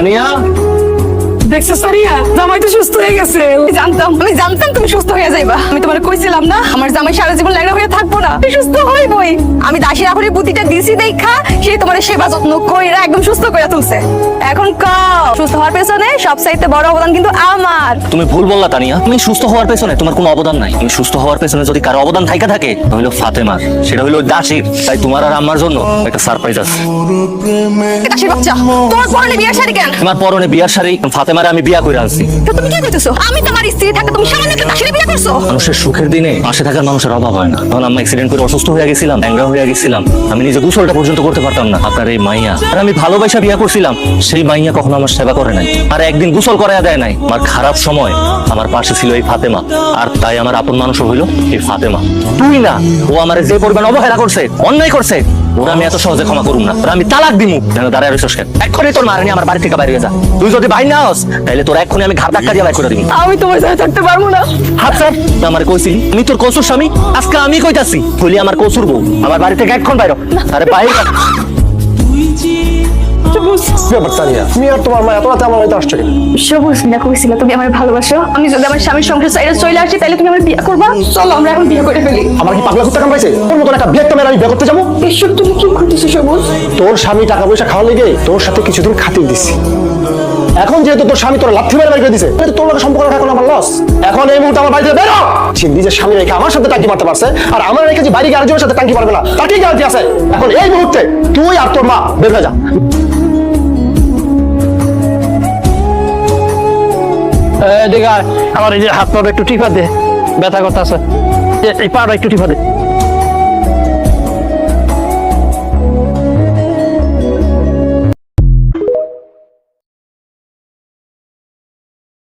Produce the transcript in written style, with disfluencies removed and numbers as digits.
তানিয়া দেখছো সারিয়া, জামাই তো সুস্থ হয়ে গেছে। আমি জানতাম তুমি সুস্থ হয়ে যাইবা। আমি তোমার কইছিলাম না আমার জামাই সারা জীবন ল্যাংড়া হয়ে থাকবো না, সুস্থ হইবই। আমি দাসী রাখুনের বুদ্ধিটা দিছি দেখা সে তোমার সেবা যত্ন কইরা একদম সুস্থ করে তুলছে। এখন সুস্থ হওয়ার পেছনে সবচাইতে বড় অবদান কিন্তু আমার। তুমি ভুল বললা তানিয়া, তুমি সুস্থ হওয়ার পেছনে তোমার কোনো অবদান নাই। তুমি সুস্থ হওয়ার পেছনে যদি কারো অবদান থাইকা থাকে হইলো ফাতেমার, সেটা হইলো দাসীর। তাই তোমার আর আমার জন্য একটা সারপ্রাইজ আছে। দাসীর বাচ্চা, তোমার পরনে বিয়ার শাড়ি কেন? তোমার পরনে বিয়ার শাড়ি, ফাতেমারে আমি বিয়া করে আনছি। তো তুমি কি কইতেছো? আমি তোমার স্ত্রী থাকতে তুমি সামান্য একটা দাসীর বিয়ে করছো? মানুষের সুখের দিনে পাশে থাকার মানুষের অভাব হয় না। তখন আমি অ্যাক্সিডেন্ট করে অসুস্থ হয়ে গেছিলাম, ল্যাংড়া হয়ে গেছিলাম, আমি নিজে গোসলটা পর্যন্ত করতে পারতাম না। আপনার এই মাইয়া আর আমি ভালোবাসা বিয়া করছিলাম, সেই মাইয়া কখনো আমার সেবা করে নাই, আর একদিন গোসল করাইয়া দেয় নাই। আমার খারাপ সময় আমার পাশে ছিল এই ফাতেমা, আর তাই আমার আপন মানুষ হইল এই ফাতেমা। তুই না, ও আমার যে পরিমাণ অবহেলা করছে, অন্যায় করছে, ওরা আমি এত সহজে ক্ষমা করুম না। আমি তালাক দিমু। যেন দাঁড়ায় রইছস কেন? এক্ষুনি তোর মারেনি আমার বাড়ি থেকে বাইরে যা। তুই যদি বাইরে না হস তাহলে তোর এক্ষুনি আমি ঘাট ধাক্কা দিয়ে বাইর করে দিবি। আমি তোমার সাথে থাকতে পারবো না। হাত স্যার, আমার কইছিলি আমি তোর কসুর স্বামী, আজকে আমি কইতাছি তুই আমার কসুর বউ। আমার বাড়ি থেকে এখন বাইর। আরে বাইরে তুমি আর তোমার মা এত রাতে আমার বাড়িতে আসছো কেন? সবুজ না কইছিল তুমি আমার ভালোবাসো। আমি যদি আমার স্বামীর সংসার সাইডে চলে আসি তাহলে তুমি আমার বিয়ে করবা। চলো আমরা এখন বিয়ে করে ফেলি। আমার কি পাগলা কুত্তা কামড়াইছে? তোর মতন একটা বিয়ে আমি বিয়ে করতে যাবো? এসব তুমি কি করতেছো সবুজ? তোর স্বামী টাকা পয়সা খাওয়া লেগে তোর সাথে কিছুদিন খাতির দিচ্ছি। এখন যেহেতু তোর স্বামী তোর লাথি মেরে বের করে দিছে, তোর লোকের সম্পর্ক এখন আমার লস। এখন এই মুহূর্তে আমার বাড়িতে বেরো। নিজের স্বামী রেখে আমার সাথে টাঙ্কি মারতে পারছে, আর আমার রেখে যে বাইরে গিয়ে আরেকজনের সাথে টাঙ্কি মারবে না, তার কি গ্যারান্টি আছে? এখন এই মুহূর্তে তুই আর তোর মা বের হয়ে যা। আমার এই যে হাত পা একটু টিপা দে, ব্যথা করতেছে, এই পাটা একটু টিপা দে।